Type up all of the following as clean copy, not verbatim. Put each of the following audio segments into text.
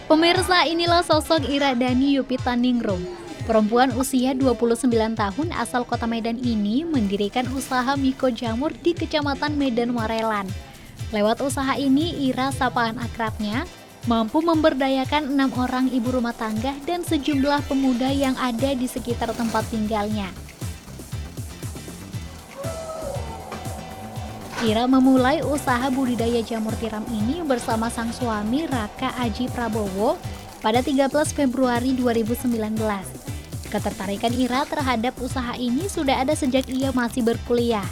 Pemirsa, inilah sosok Iradani Yupitaningrum. Perempuan usia 29 tahun asal kota Medan ini mendirikan usaha Miko Jamur di Kecamatan Medan Marelan. Lewat usaha ini, Ira, sapaan akrabnya, mampu memberdayakan 6 orang ibu rumah tangga dan sejumlah pemuda yang ada di sekitar tempat tinggalnya. Ira memulai usaha budidaya jamur tiram ini bersama sang suami Raka Aji Prabowo pada 13 Februari 2019. Ketertarikan Ira terhadap usaha ini sudah ada sejak ia masih berkuliah.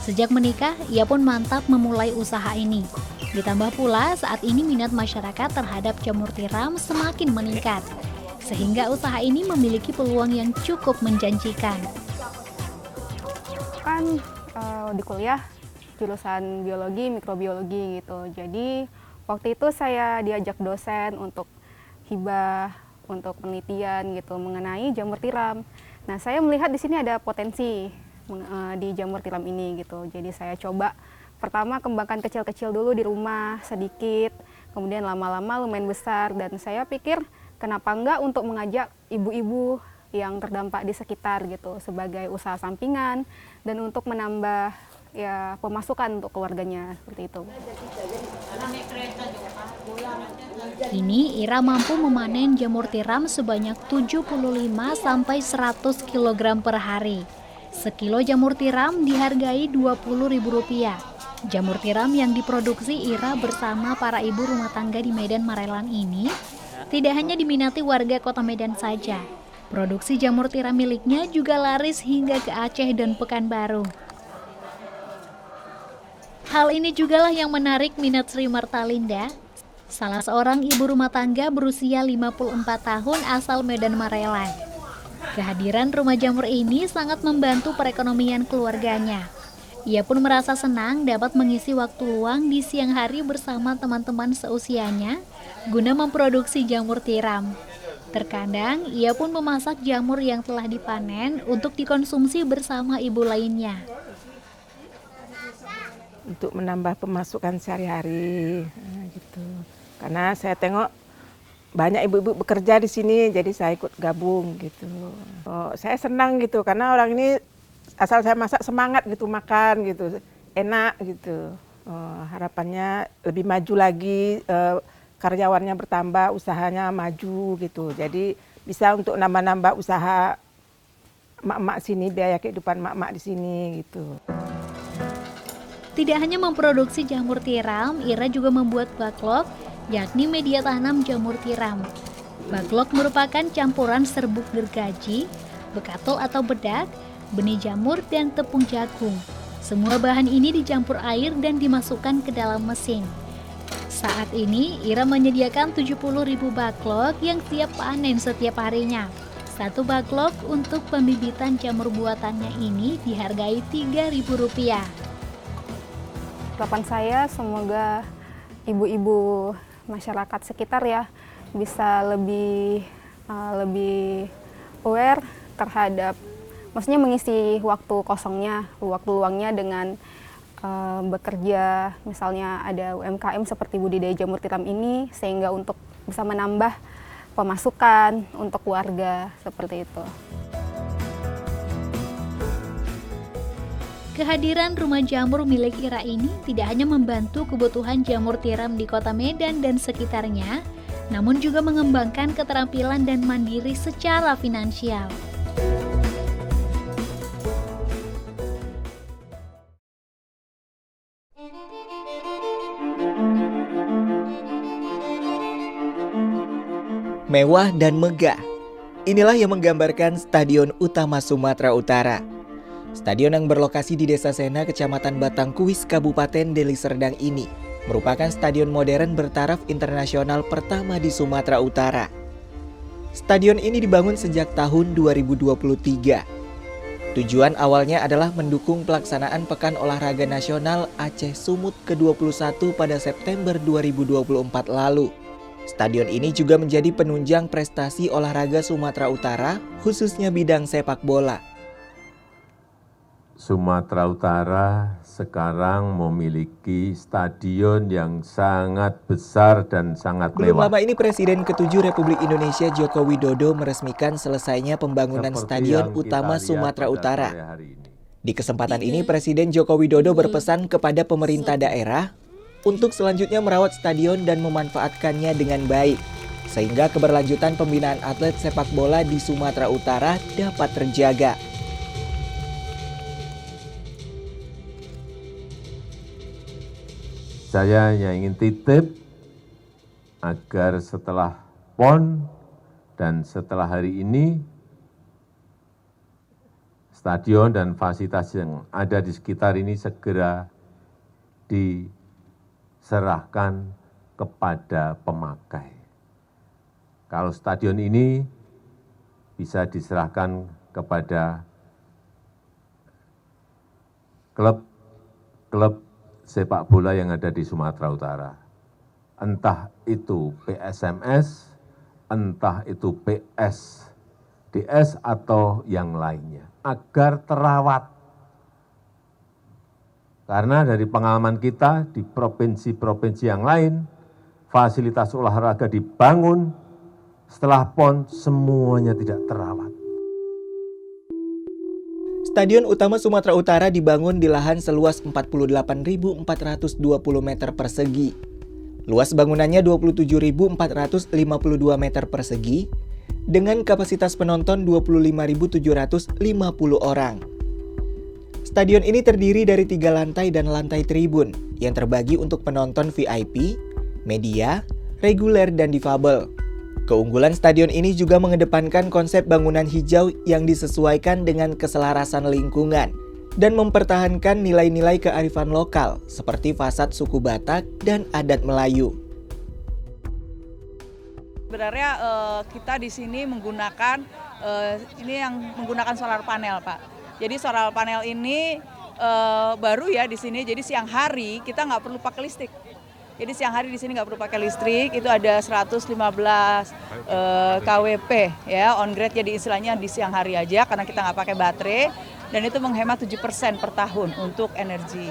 Sejak menikah, ia pun mantap memulai usaha ini. Ditambah pula saat ini minat masyarakat terhadap jamur tiram semakin meningkat, sehingga usaha ini memiliki peluang yang cukup menjanjikan. Kan di kuliah jurusan biologi, mikrobiologi gitu. Jadi waktu itu saya diajak dosen untuk hibah, untuk penelitian gitu mengenai jamur tiram. Nah, saya melihat di sini ada potensi di jamur tiram ini gitu. Jadi saya coba pertama kembangkan kecil-kecil dulu di rumah sedikit, kemudian lama-lama lumayan besar, dan saya pikir kenapa enggak untuk mengajak ibu-ibu yang terdampak di sekitar gitu sebagai usaha sampingan dan untuk menambah ya pemasukan untuk keluarganya seperti itu. Kini Ira mampu memanen jamur tiram sebanyak 75 sampai 100 kg per hari. Sekilo jamur tiram dihargai Rp20.000. Jamur tiram yang diproduksi Ira bersama para ibu rumah tangga di Medan Marelan ini tidak hanya diminati warga kota Medan saja. Produksi jamur tiram miliknya juga laris hingga ke Aceh dan Pekanbaru. Hal ini jugalah yang menarik minat Sri Martalinda, salah seorang ibu rumah tangga berusia 54 tahun asal Medan Marelan. Kehadiran rumah jamur ini sangat membantu perekonomian keluarganya. Ia pun merasa senang dapat mengisi waktu luang di siang hari bersama teman-teman seusianya guna memproduksi jamur tiram. Terkadang ia pun memasak jamur yang telah dipanen untuk dikonsumsi bersama ibu lainnya. Untuk menambah pemasukan sehari-hari gitu. Karena saya tengok banyak ibu-ibu bekerja di sini, jadi saya ikut gabung gitu. Saya senang gitu karena orang ini asal saya masak semangat gitu makan gitu, enak gitu. Harapannya lebih maju lagi, karyawannya bertambah, usahanya maju gitu. Jadi bisa untuk nambah-nambah usaha mak-mak sini, biaya kehidupan mak-mak di sini gitu. Tidak hanya memproduksi jamur tiram, Ira juga membuat backlog, yakni media tanam jamur tiram. Backlog merupakan campuran serbuk gergaji, bekatol atau bedak, benih jamur, dan tepung jagung. Semua bahan ini dicampur air dan dimasukkan ke dalam mesin. Saat ini, Ira menyediakan 70.000 backlog yang siap panen setiap harinya. Satu backlog untuk pembibitan jamur buatannya ini dihargai Rp3.000. Harapan saya semoga ibu-ibu masyarakat sekitar ya bisa lebih aware terhadap, maksudnya mengisi waktu kosongnya, waktu luangnya dengan bekerja, misalnya ada UMKM seperti budidaya jamur tiram ini, sehingga untuk bisa menambah pemasukan untuk keluarga seperti itu. Kehadiran rumah jamur milik Ira ini tidak hanya membantu kebutuhan jamur tiram di kota Medan dan sekitarnya, namun juga mengembangkan keterampilan dan mandiri secara finansial. Mewah dan megah, inilah yang menggambarkan Stadion Utama Sumatera Utara. Stadion yang berlokasi di Desa Sena, Kecamatan Batangkuis, Kabupaten Deli Serdang ini merupakan stadion modern bertaraf internasional pertama di Sumatera Utara. Stadion ini dibangun sejak tahun 2023. Tujuan awalnya adalah mendukung pelaksanaan Pekan Olahraga Nasional Aceh Sumut ke-21 pada September 2024 lalu. Stadion ini juga menjadi penunjang prestasi olahraga Sumatera Utara, khususnya bidang sepak bola. Sumatera Utara sekarang memiliki stadion yang sangat besar dan sangat Belum mewah. lama ini Presiden ke-7 Republik Indonesia Joko Widodo meresmikan selesainya pembangunan Seperti Stadion yang kita Utama lihat Sumatera pada Utara. sore hari ini. Di kesempatan ini Presiden Joko Widodo berpesan kepada pemerintah daerah untuk selanjutnya merawat stadion dan memanfaatkannya dengan baik, sehingga keberlanjutan pembinaan atlet sepak bola di Sumatera Utara dapat terjaga. Saya hanya ingin titip agar setelah PON dan setelah hari ini, stadion dan fasilitas yang ada di sekitar ini segera diserahkan kepada pemakai. Kalau stadion ini bisa diserahkan kepada klub sepak bola yang ada di Sumatera Utara. Entah itu PSMS, entah itu PSDS atau yang lainnya. Agar terawat. Karena dari pengalaman kita di provinsi-provinsi yang lain, fasilitas olahraga dibangun, setelah PON semuanya tidak terawat. Stadion Utama Sumatera Utara dibangun di lahan seluas 48.420 meter persegi. Luas bangunannya 27.452 meter persegi dengan kapasitas penonton 25.750 orang. Stadion ini terdiri dari 3 lantai dan lantai tribun yang terbagi untuk penonton VIP, media, reguler, dan difabel. Keunggulan stadion ini juga mengedepankan konsep bangunan hijau yang disesuaikan dengan keselarasan lingkungan dan mempertahankan nilai-nilai kearifan lokal seperti fasad suku Batak dan adat Melayu. Sebenarnya kita di sini menggunakan menggunakan solar panel, Pak. Jadi solar panel ini baru ya di sini. Jadi siang hari kita nggak perlu pakai listrik. Jadi siang hari di sini nggak perlu pakai listrik, itu ada 115 kWp ya, on grid, jadi istilahnya di siang hari aja karena kita nggak pakai baterai, dan itu menghemat 7% per tahun untuk energi.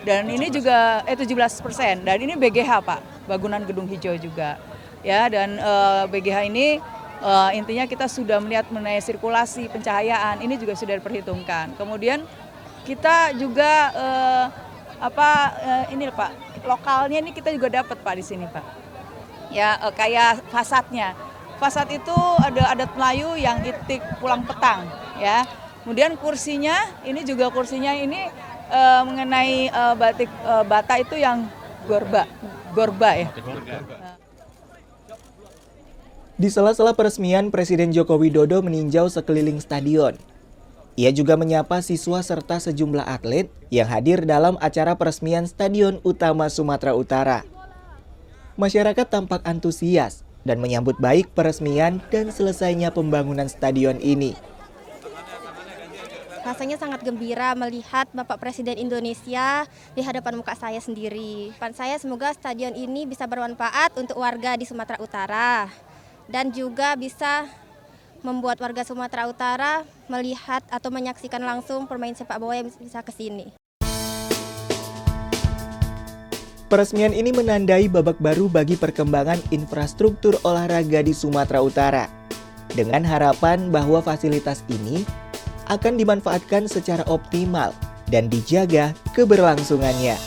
Dan ini juga 17%, dan ini BGH Pak, bangunan gedung hijau juga. Ya, dan BGH ini intinya kita sudah melihat mengenai sirkulasi pencahayaan, ini juga sudah diperhitungkan. Kemudian kita juga ini Pak, lokalnya ini kita juga dapat Pak di sini Pak. Ya kayak fasadnya. Fasad itu ada adat Melayu yang itik pulang petang ya. Kemudian kursinya ini mengenai batik Bata itu yang gorba ya. Di sela-sela peresmian, Presiden Joko Widodo meninjau sekeliling stadion. Ia juga menyapa siswa serta sejumlah atlet yang hadir dalam acara peresmian Stadion Utama Sumatera Utara. Masyarakat tampak antusias dan menyambut baik peresmian dan selesainya pembangunan stadion ini. Rasanya sangat gembira melihat Bapak Presiden Indonesia di hadapan muka saya sendiri. Saya semoga stadion ini bisa bermanfaat untuk warga di Sumatera Utara dan juga bisa membuat warga Sumatera Utara melihat atau menyaksikan langsung pemain sepak bola yang bisa ke sini. Peresmian ini menandai babak baru bagi perkembangan infrastruktur olahraga di Sumatera Utara. Dengan harapan bahwa fasilitas ini akan dimanfaatkan secara optimal dan dijaga keberlangsungannya.